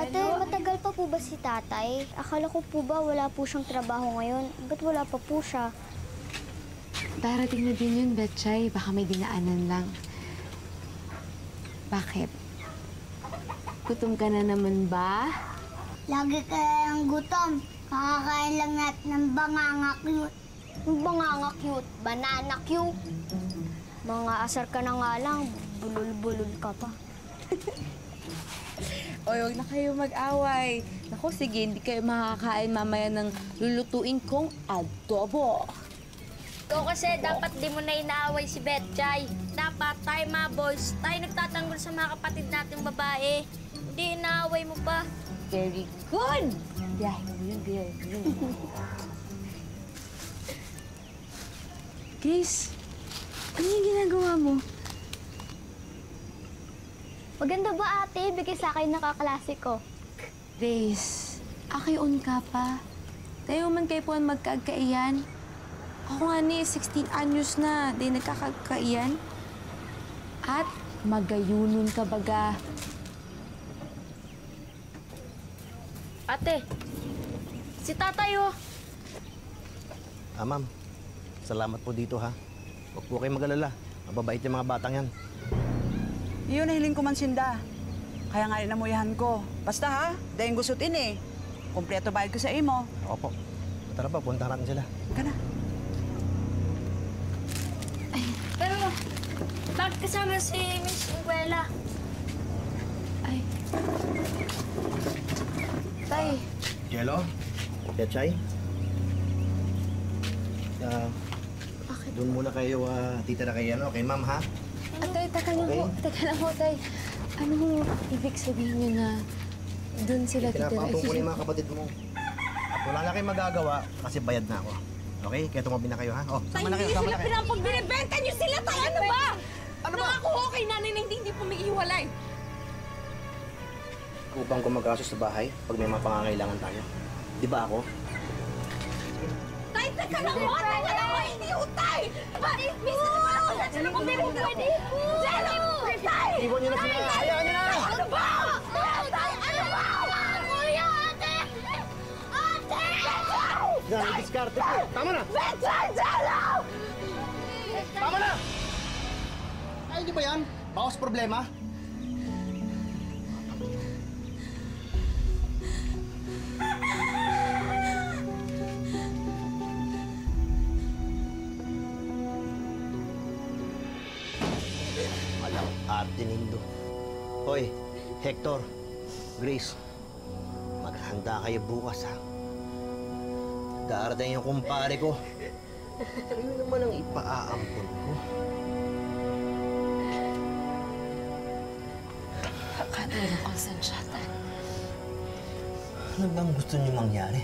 Ate, matagal pa po ba si tatay? Akala ko po ba wala po siyang trabaho ngayon? Ba't wala pa po siya? Darating na din yun, Betchay. Baka may dinaanan lang. Bakit? Gutom ka na naman ba? Lagi kaya yung gutom. Kakakain lang natin ng banganga cute. Yung banganga cute, banana cute. Mga asar ka na nga lang, bulol-bulol ka pa. Oy, huwag na kayo mag-away. Naku, sige, hindi kayo makakain mamaya ng lulutuin kong adobo. Ikaw kasi dapat di mo na inaaway si Betchay. Dapat tayo mga boys, tayo nagtatanggol sa mga kapatid nating babae. Hindi inaaway mo pa. Very good! Dahil yun, girl. Grace, ano yung ginagawa mo? Maganda ba ate? Bigay sa akin nakaklase ko. Grace, akion ka pa. Tayo man kayo po ang magkagkaiyan. Ako nga ni, 16 anyos na, di nagkakagkaiyan. At magayunon ka baga. Ate, si tatay oh. Ma'am, salamat po dito ha. Huwag po kayong mag-alala. Mababait yung mga batang yan. Iyon na hiling ko man sinda. Kaya nga inamuyahan ko. Basta ha, dahil gustutin eh. Kompleto bayad ko sa imo. Opo. Tara pa, puntahan natin sila. Ka na. Pero, bakit kasama si Miss Inguela? Ay. Tay. Jello? Betchay? Doon muna kayo titira kay ma'am ha? Tay, teka lang Okay. ho. Teka lang ho, tay. Ano ho ibig sabihin niyo na doon sila titira? Pinapatong ko yung mga kapatid mo. At wala na kayong magagawa kasi bayad na ako. Okay? Kaya tumabi na kayo ha? Oh, sama na kayo, sama na kayo. Pag binibenta niyo sila, tayo ano ba? Ano ba? Nangako ho kay nanay na hindi pumiiwalay. Upang gumagaso sa bahay pag may mga pangangailangan tayo. Di ba ako? Tay, teka lang ho! Teka lang ho! Hindi ho, tay! Miss, ano kung hindi pwede? Jello! Tay! Iwan niyo na sila! Ayaw niyo na! Ano ba? Tay, ano ba? Kuya, ate! Ate! Diskarte po! Tama na! Betchay! Jello! Tama na! Ay, di ba yan? Bawas problema? Alam, arte nindo. Hoy, Hector, Grace, maghanda kayo bukas ha. Darating yung kumpare ko. Kayo naman ang ipaaampun ko. Bakit walang konsensyatan? Ano bang gusto niyo mangyari?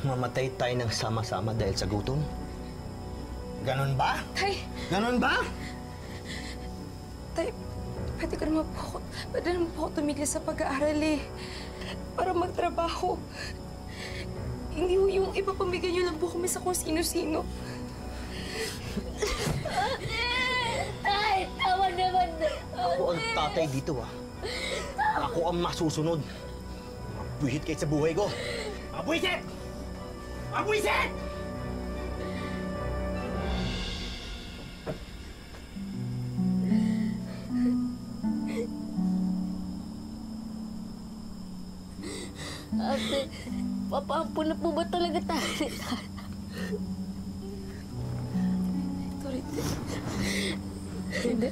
Mamatay tayo ng sama-sama dahil sa gutom? Ganon ba? Tay! Ganon ba? Tay, pwede naman po ako tumigil sa pag-aaral eh. Para magtrabaho. Hindi ho yung ipapamigay niyo lang po kami sa kung sino-sino. Tay, tawa naman. Ako ang tatay dito Ako ang masusunod. Mabwisit kayo sa buhay ko. Mabwisit! Mabwisit! Ate, papaampun na po ba talaga tayo? Torite. Hindi.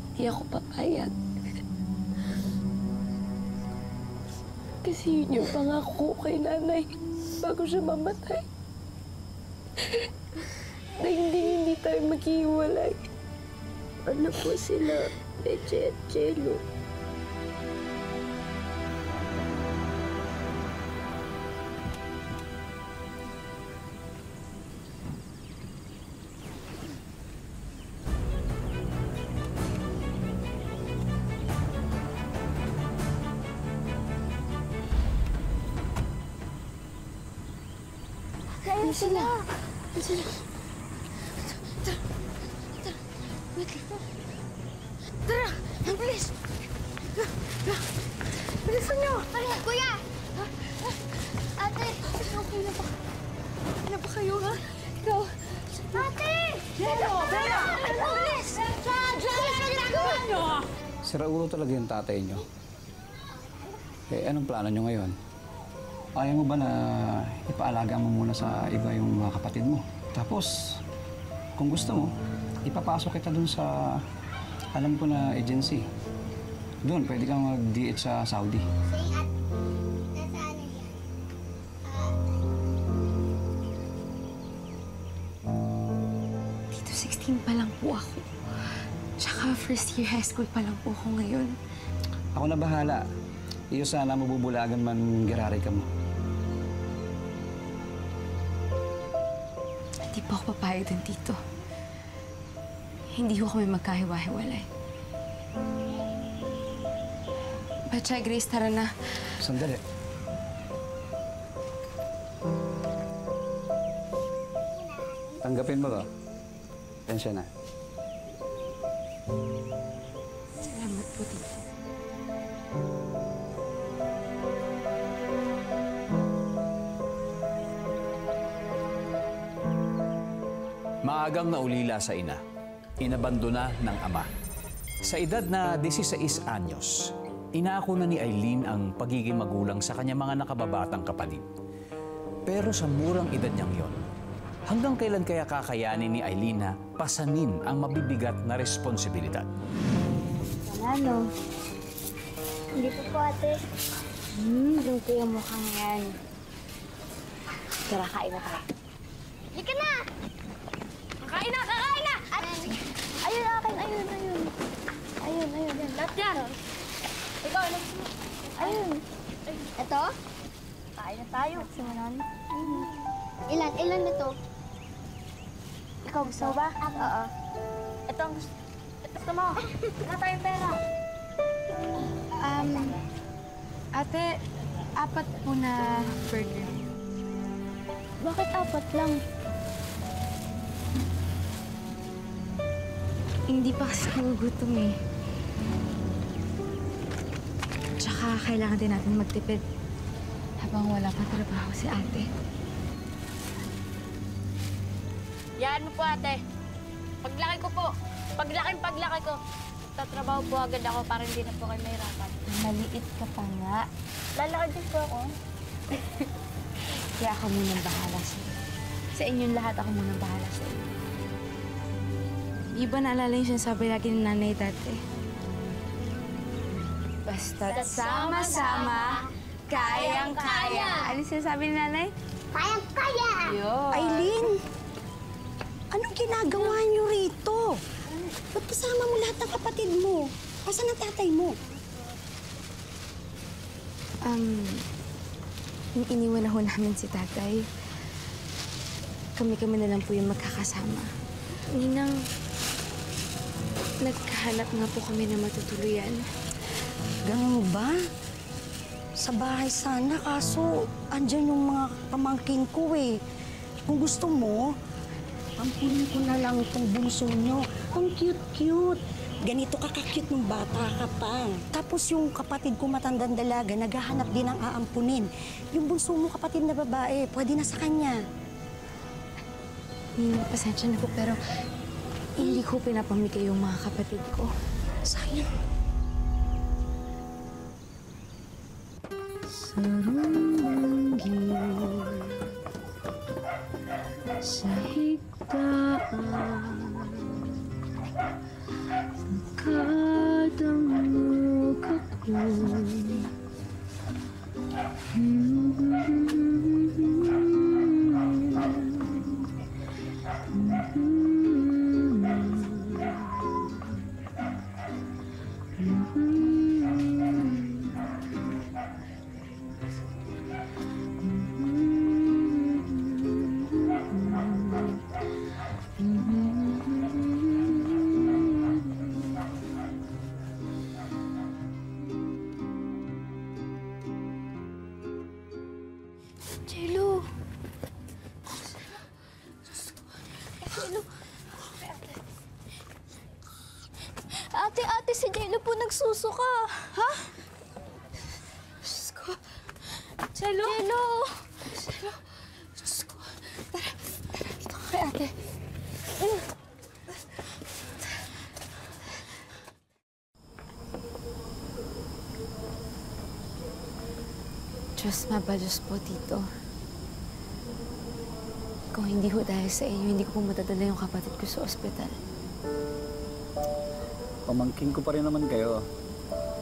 Hindi ako papayag. Kasi yun yung pangako ko kay nanay bago siya mamatay. Na hindi tayo maghihiwalay. Ano po sila, Betchay at Jello? Ayun sila. Tara, ang Sira ulo talaga yung tatay niyo. Eh, anong plano niyo ngayon? Ayaw mo ba na ipaalaga mo muna sa iba yung mga kapatid mo? Tapos, kung gusto mo, ipapasok kita dun sa alam ko na agency. Doon, pwede kang mag-DH sa Saudi. Tito, 16 pa lang po ako. Tsaka first year high school pa lang po ako ngayon. Ako na bahala. Iyo sana mabubulagan man girari ka mo. Hindi po ako papayag din, Tito. Hindi ko kami magkahiwa-hiwalay. Batchay, Grace, tara na. Sandali. Tanggapin mo to. Pensya na. Salamat po, Tito. Maagang naulila sa ina, inabandona ng ama. Sa edad na 16 anyos, inako na ni Aileen ang pagiging magulang sa kanyang mga nakababatang kapatid. Pero sa murang edad niyang yon, hanggang kailan kaya kakayanin ni Aileen na pasanin ang mabibigat na responsibilidad? Ano? Hindi po ate. Doon po yung mukhang yan. Tara, kain na tayo. Halika na! Kakain na! Kakain na! Ayun, akin. Ayun. Ayun. Lahat yan! Ikaw, ano? Ayun. Ito? Kain na tayo. Simulan. Ilan ito? Ikaw gusto ba? Oo. Ito ang gusto mo. Wala tayong pera. Ate, 4 po na burger. Bakit 4 lang? Hindi pa kasi nagugutom eh. Tsaka kailangan din natin magtipid habang wala pa trabaho si ate. Yan mo po, ate. Paglaki ko, tatrabaho po agad ako para hindi na po kayo mahirapan. Maliit ka pa nga. Lalakad din po ako. Kaya ako munang bahala sa'yo. Sa inyong lahat, ako munang bahala sa'yo. Di ba naalala yung sinasabi lagi ng nanay dati? Basta't sama-sama, kayang-kaya. Ano sinasabi ni nanay? Kayang-kaya! Aileen! Anong ginagawa niyo rito? Ba't kasama mo lahat ng kapatid mo? Asan ang tatay mo? Nung iniwan na ho namin si tatay, kami-kami na lang po yung magkakasama. Ninang, naghahanap nga po kami na matutuluyan. Ganun ba? Sa bahay sana, kaso andyan yung mga pamangkin ko eh. Kung gusto mo, ampunin ko na lang itong bunso nyo. Ang cute-cute. Ganito ka-cute nung bata ka pa. Tapos yung kapatid ko matandang dalaga, naghahanap din ng aampunin. Yung bunso mo kapatid na babae, pwede na sa kanya. Ninang, pasensya na po, pero hindi ko pinapamigay yung mga kapatid ko. Sayang. Sa higdaan, nakadamog ako. Jello! Ate, si Jello po nagsusuka. Ha? Diyos ko. Jello! Jello! Diyos ko. Tara, dito ka kay ate. Diyos mabalos po, Tito. Kung hindi ho dahil sa inyo, hindi ko po matadala yung kapatid ko sa ospital. Pamangkin ko pa rin naman kayo.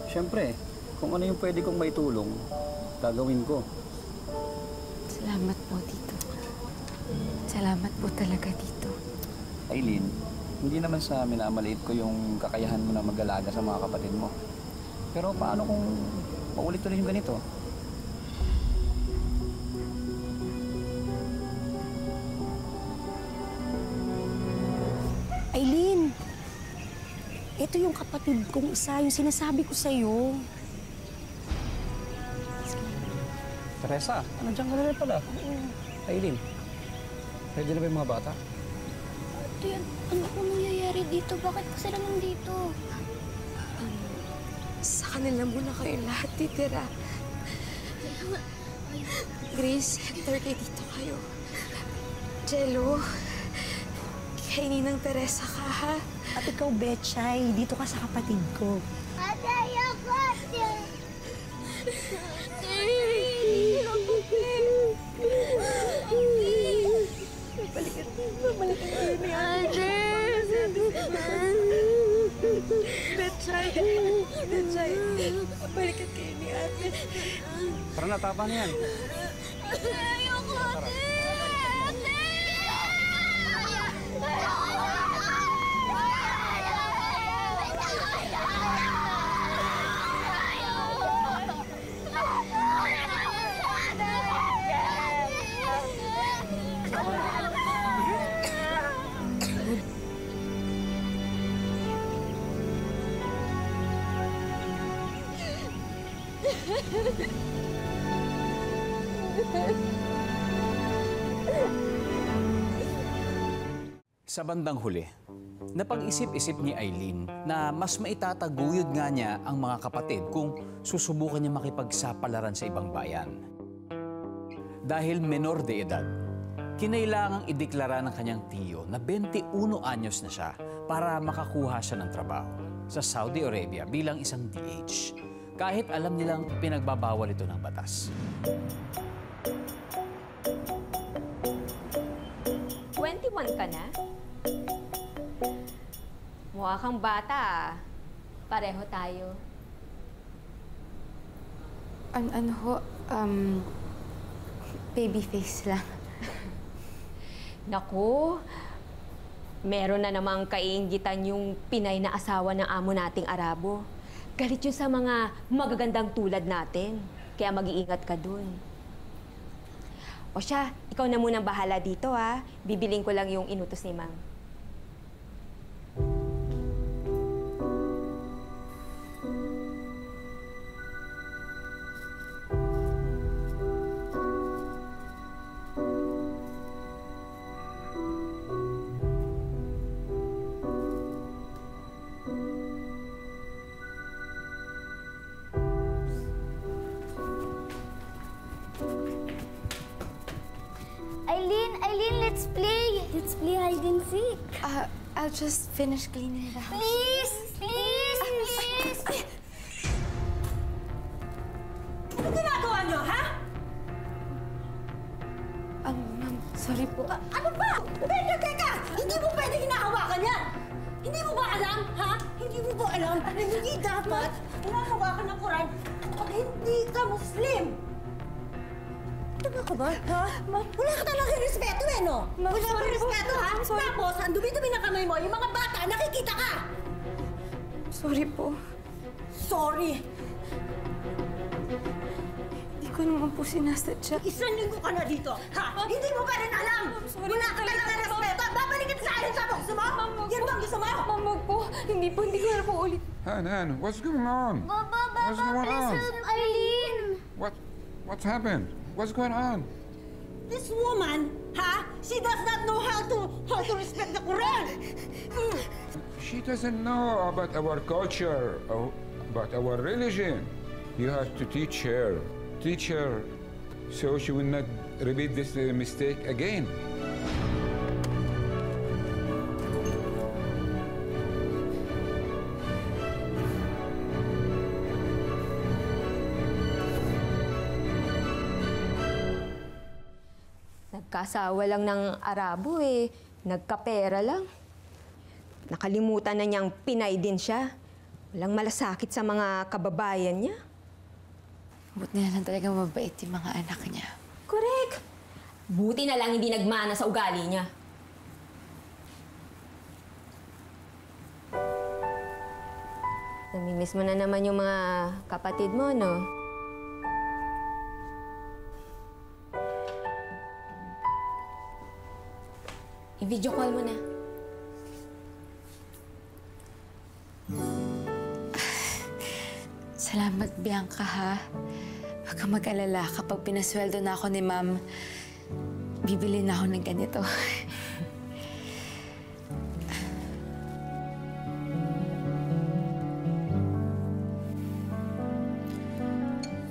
Siyempre, kung ano yung pwede kong maitulong, gagawin ko. Salamat po, Tito. Salamat po talaga, Tito. Aileen, hindi naman sa minamaliit ko yung kakayahan mo na mag-alaga sa mga kapatid mo. Pero paano kung paulit-ulit yung ganito? Aileen, ito yung kapatid kong isa, yung sinasabi ko sa'yo. Teresa, nandiyan ka na rin pala. Aileen, ready na ba yung mga bata? Ate, ano po nangyayari dito? Bakit ka sila nandito? Sa kanila muna kayo lahat titira. Grace, Hector, kay dito kayo. Jello, kay Ninang Teresa ka, ha? At ikaw, Betchay, dito ka sa kapatid ko. Ate, ayoko, ate! Babalikan kayo ni Ate. Betchay, babalikan kayo ni Ate. Tara na, tapa na yan. Ayoko, ate! Sa bandang huli, napag-isip-isip ni Aileen na mas maitataguyod nga niya ang mga kapatid kung susubukan niya makipagsapalaran sa ibang bayan. Dahil menor de edad, kinailangang ideklara ng kanyang tiyo na 21 anyos na siya para makakuha siya ng trabaho sa Saudi Arabia bilang isang DH. Kahit alam nilang pinagbabawal ito ng batas. 21 ka na? Mukha kang bata, ah. Pareho tayo. Ano ho, baby face lang. Naku, meron na namang kaiinggitan yung Pinay na asawa ng amo nating Arabo. Galit yun sa mga magagandang tulad natin. Kaya mag-iingat ka dun. O siya, ikaw na munang bahala dito, ha? Bibiling ko lang yung inutos ni Ma'am. Aileen, let's play. Let's play hide and seek. I'll just finish cleaning the house. Please, please, please. Ano ginagawa niyo, ha? Ma'am, sorry po. Ano ba? Teka! Hindi mo pwede hinahawakan yan! Hindi mo ba alam, ha? Hindi mo ba alam na hindi dapat hinahawakan ng Quran pag hindi ka Muslim? Tama ka ba, ha? Wala ka talagang respeto, eh, no? Wala ka respeto, ha? Tapos, ang dumi-dumi ng kamay mo, yung mga bata, nakikita ka! Sorry po. Sorry! Hindi ko naman po sinasadya. Isang linggo ka na dito, ha? Hindi mo pa rin alam! Wala ka talagang respeto! Babalik kita sa akin sa gusto mo? Yan bang gusto mo? Ma'am, wag po. Hindi po na po ulit. Han, what's going on? What's going on? Aileen. What's happened? What's going on? This woman, ha? She does not know how to respect the Quran. She doesn't know about our culture, about our religion. You have to teach her so she will not repeat this mistake again. Kasawa lang ng Arabo eh. Nagkapera lang. Nakalimutan na niyang Pinay din siya. Walang malasakit sa mga kababayan niya. Buti na lang talaga mabait yung mga anak niya. Correct. Buti na lang hindi nagmana sa ugali niya. Namimiss mo na naman yung mga kapatid mo, no? I-video call mo na. Salamat, Bianca, ha? Huwag kang mag-alala. Kapag pinasweldo na ako ni Ma'am, bibili na ako ng ganito.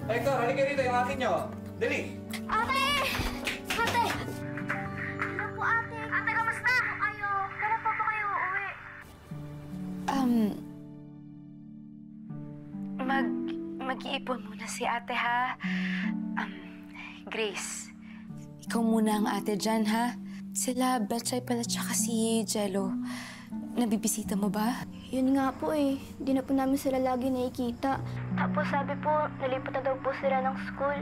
Hector, halika rito yung akin nyo. Dali! Ate! Ate! Ano po, ate? Ate, kamusta? Kayo? Kailan pa po kayo uuwi? Mag-iipon muna si ate, ha? Grace, ikaw muna ang ate dyan, ha? Sila, Betchay pala, tsaka si Jello. Nabibisita mo ba? Yun nga po eh. Hindi na po namin sila lagi nakikita. Tapos sabi po, nalipat na daw po sila ng school.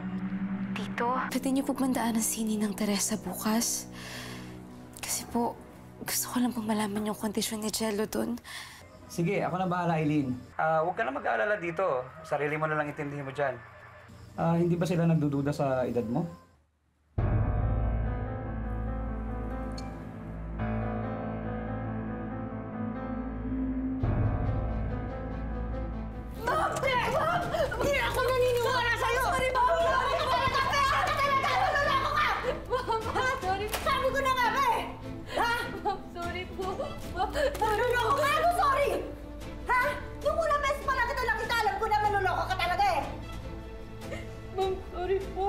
Tito, pwede niyo po mandaan ang sini ng Teresa bukas? Kasi po, gusto ko lang pong malaman yung kondisyon ni Jello dun. Sige, ako na bahala, Eileen. Huwag ka na mag-aalala dito. Sarili mo na lang intindihin mo dyan. Hindi ba sila nagdududa sa edad mo? Hindi ako naniniwala sa'yo! Sorry, Mom! Sabi ko na nga ba eh! Ha? Ma'am, sorry po. Manuloko ka? Ano sorry? Ha? Yung unang beses pa lang kita nakita, alam ko na manuloko ka talaga eh! Ma'am, sorry po.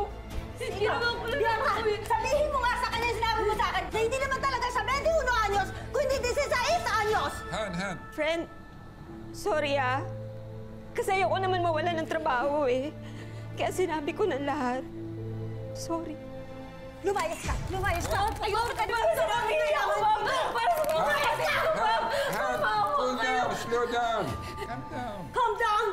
Hindi naman ko lang Bianca, sabihin mo nga sa kanya yung sinabi mo sa akin na hindi naman talaga siya 21 anyos, kundi 16 anyos! Han. Friend, sorry ah. Kasi ayoko naman mawala ng trabaho eh. Kaya sinabi ko na lahat. Sorry. Lumayas ka! Lumayas ka! Ayoko ka naman sa mga ginawa, Ma'am! Para sa mga Lumayas ka! Han, cool down, slow down. Calm down. Calm down!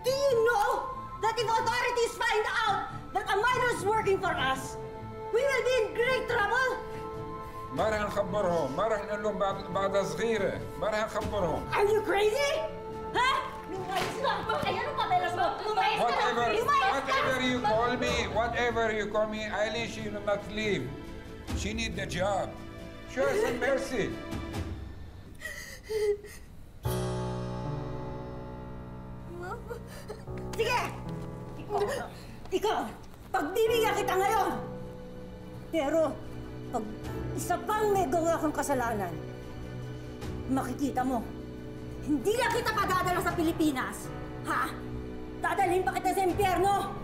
Do you know that if authorities find out that a minor is working for us, we will be in great trouble? ما راح نخبرهم، ما راح نقول لهم بعد صغيرة، ما راح نخبرهم. Are you crazy? Ha? Lumayas ka! Ay, anong papelas mo? Lumayas ka! Whatever you call me, Eileen, she will not leave. She need the job. Show her some mercy. Sige! Ikaw, pagbibigyan kita ngayon! Pero, pag isa pang may gawa kang kasalanan, makikita mo, hindi na kita padadala sa Pilipinas. Ha? Dadalhin pa kita sa impyerno!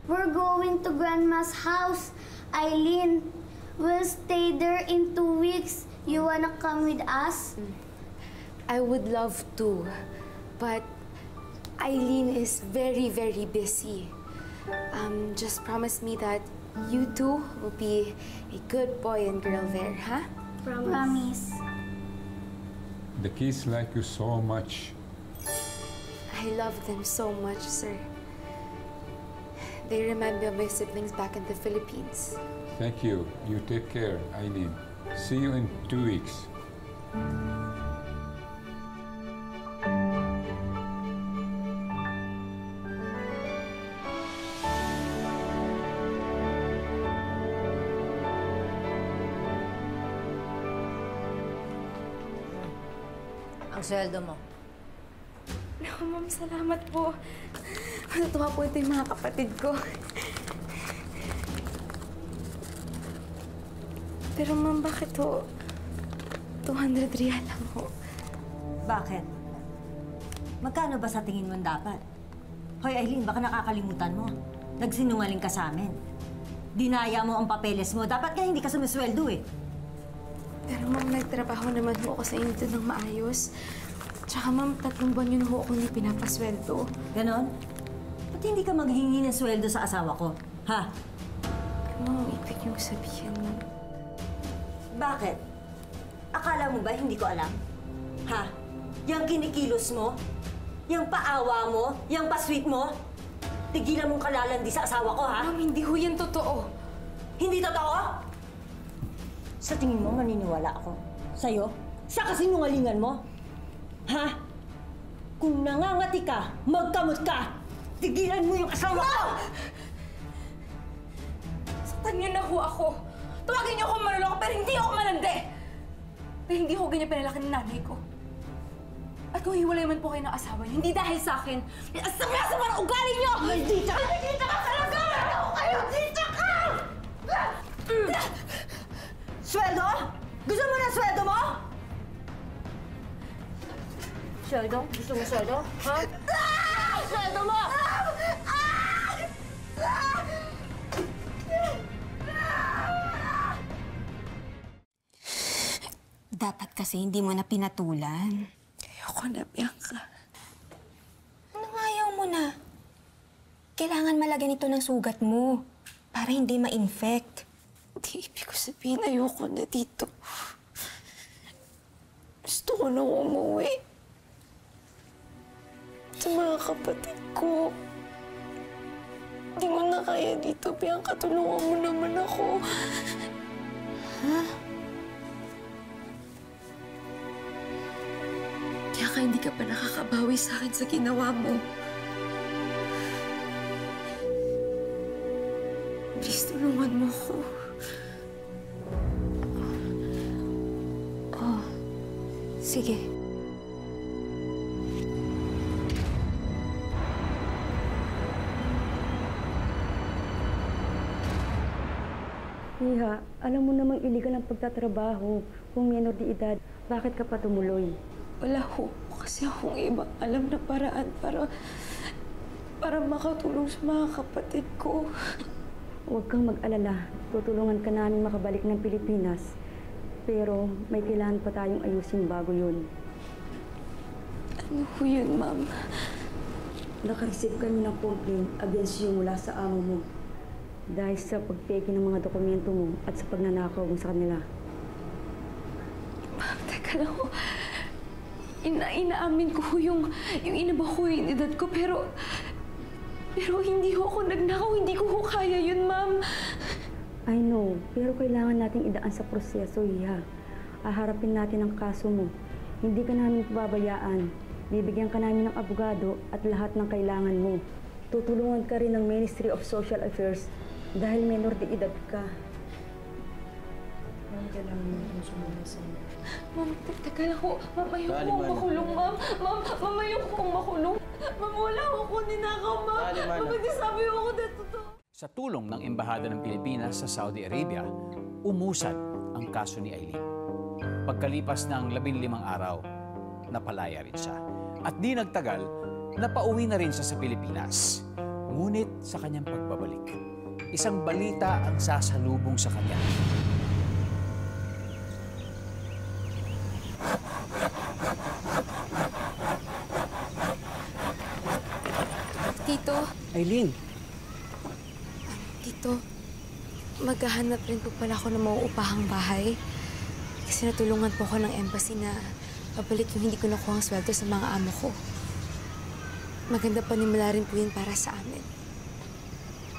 We're going to Grandma's house. Eileen, we'll stay there in 2 weeks. You wanna come with us? I would love to, but Eileen is very, very busy. Just promise me that you two will be a good boy and girl there, huh? Promise. The kids like you so much. I love them so much, sir. They remind me of my siblings back in the Philippines. Thank you. You take care, Eileen. See you in 2 weeks. Ang sweldo mo. Naku, Ma'am, salamat po. Natuwa po ito yung mga kapatid ko. Pero Ma'am, bakit ho? 200 real lang ho. Bakit? Magkano ba sa tingin mo dapat? Hoy, Aileen, baka nakakalimutan mo. Nagsinungaling ka sa amin. Dinaya mo ang papeles mo. Dapat ka hindi ka sumisweldo eh. Pero ma'am, nagtrabaho naman ho ako sa inyo doon ng maayos. Tsaka ma'am, 3 buwan yun ho ako hindi pinapasweldo. Ganon? Ba't hindi ka maghingi ng sweldo sa asawa ko? Ha? Ano ang ibig niyong sabihin, ma'am? Bakit? Akala mo ba hindi ko alam? Ha? Yang kinikilos mo? Yang paawa mo? Yang pasweet mo? Tigilan mong kalalandi sa asawa ko, ha? Ma'am, hindi ho yan totoo. Hindi totoo? Sa tingin mo, maniniwala ako? Sa'yo? Sa kasinungalingan mo? Ha? Kung nangangati ka, magkamot ka, tigilan mo yung asawa ko! Saktan niyo na ho ako. Tawagin niyo ako manloloko, pero hindi ako malandi. Pero hindi ho ganyan pinalaki ng nanay ko. At kung hiwalay man po kayo ng asawa niyo, hindi dahil sa akin. Asama-sama ang ugali niyo! Maldita! Maldita ka talaga! Ano kayo? Maldita ka! Sweldo? Gusto mo ng sweldo mo? Sweldo? Gusto mo sweldo? Ha? Sweldo mo! Dapat kasi hindi mo na pinatulan. Ayoko na, Bianca. Anong ayaw mo na? Kailangan malagyan ito ng sugat mo para hindi ma-infect. Di ibig ko sabihin, ayoko na dito. Gusto ko nang umuwi. Sa mga kapatid ko. Hindi ko na kaya dito, Bianca. Tulungan mo naman ako. Ha? Bianca, hindi ka pa nakakabawi sa akin sa ginawa mo. Please, tulungan mo ako. Oh, sige. Iha, alam mo namang illegal ang pagtatrabaho. Kung minor de edad, bakit ka pa tumuloy? Wala ho. Kasi akong ibang alam na paraan para makatulong sa mga kapatid ko. Huwag kang mag-alala. Tutulungan ka namin makabalik ng Pilipinas. Pero may kailangan pa tayong ayusin bago yun. Ano ho yun, ma'am? Nakareceive kami ng complaint against you mula sa amo mo. Dahil sa pagpeke ng mga dokumento mo at sa pagnanakaw mo sa kanila. Ma'am, teka lang ho. Inaamin ko ho yung inaba ko yung edad ko, pero hindi ho ako nagnakaw. Hindi ko ho kaya yun, ma'am. I know, pero kailangan nating idaan sa proseso, Iha. Aharapin natin ang kaso mo. Hindi ka namin pababayaan. Bibigyan ka namin ng abogado at lahat ng kailangan mo. Tutulungan ka rin ng Ministry of Social Affairs dahil menor de edad ka. Ma'am, kailangan mo itong sumunod sa'yo. Ma'am, teka lang ho. Ma'am, ayoko kong makulong, ma'am. Ma'am, ayoko kong makulong. Ma'am, wala ako ninakaw, ma'am. Ma'am, nagsasabi ako na totoo. Sa tulong ng Embahada ng Pilipinas sa Saudi Arabia, umusad ang kaso ni Aileen. Pagkalipas ng 15 araw, napalaya rin siya. At di nagtagal, napauwi na rin siya sa Pilipinas. Ngunit sa kanyang pagbabalik, isang balita ang sasalubong sa kanya. Tito. Aileen. Tito, maghahanap rin po pala ako ng mauupahang bahay. Kasi natulungan po ako ng embassy na pabalik yung hindi ko nakuha ang sweldo sa mga amo ko. Maganda panimula rin po yun para sa amin.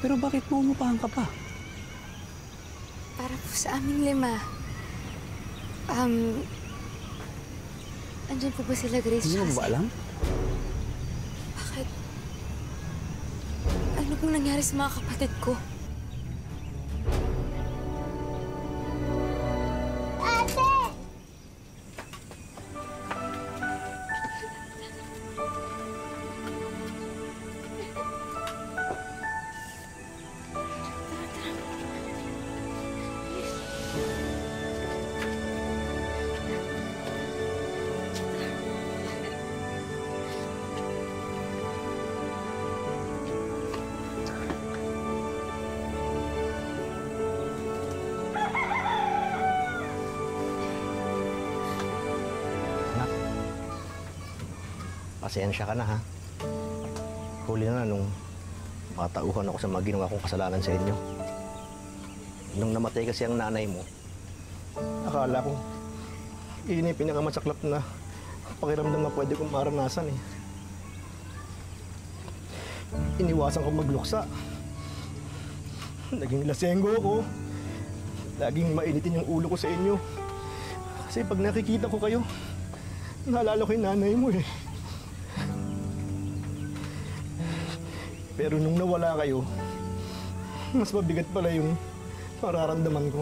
Pero bakit mo umupahan ka pa? Para po sa aming 5. Andyan po ba sila, Grace? Hindi mo ba alam? Bakit? Ano pong nangyari sa mga kapatid ko? Ate! pasensya ka na, ha? Huli na nung matauhan ako sa mga ginawa kong kasalanan sa inyo. Nung namatay kasi ang nanay mo, akala ko, yun yung pinakamasaklap na pakiramdam na pwede kong maranasan eh. Iniwasan ko magluksa. Naging lasenggo ako. Laging mainitin yung ulo ko sa inyo. Kasi pag nakikita ko kayo, naalala ko yung nanay mo eh. Pero nung nawala kayo, mas mabigat pala yung mararamdaman ko.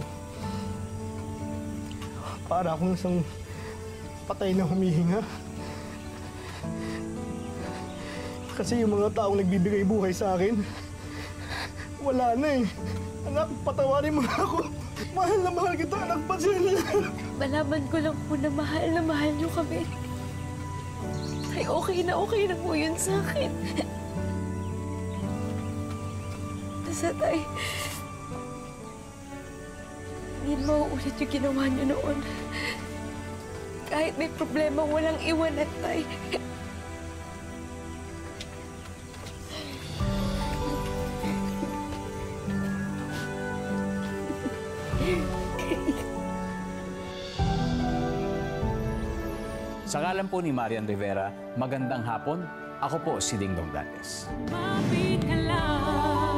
Para akong isang patay na humihinga. Kasi yung mga taong nagbibigay buhay sa akin, wala na eh. Anak, patawarin mo ako. Mahal na mahal kita, anak, pasensya. Malaman ko lang po na mahal niyo kami. Tay, okay na po yun sa akin. Basta tay, hindi mauulit yung ginawa niyo noon. Kahit may problema, walang iwanan, tay. Sa ngalan po ni Marian Rivera, magandang hapon. Ako po si Dingdong Dantes. Mapit ka lang.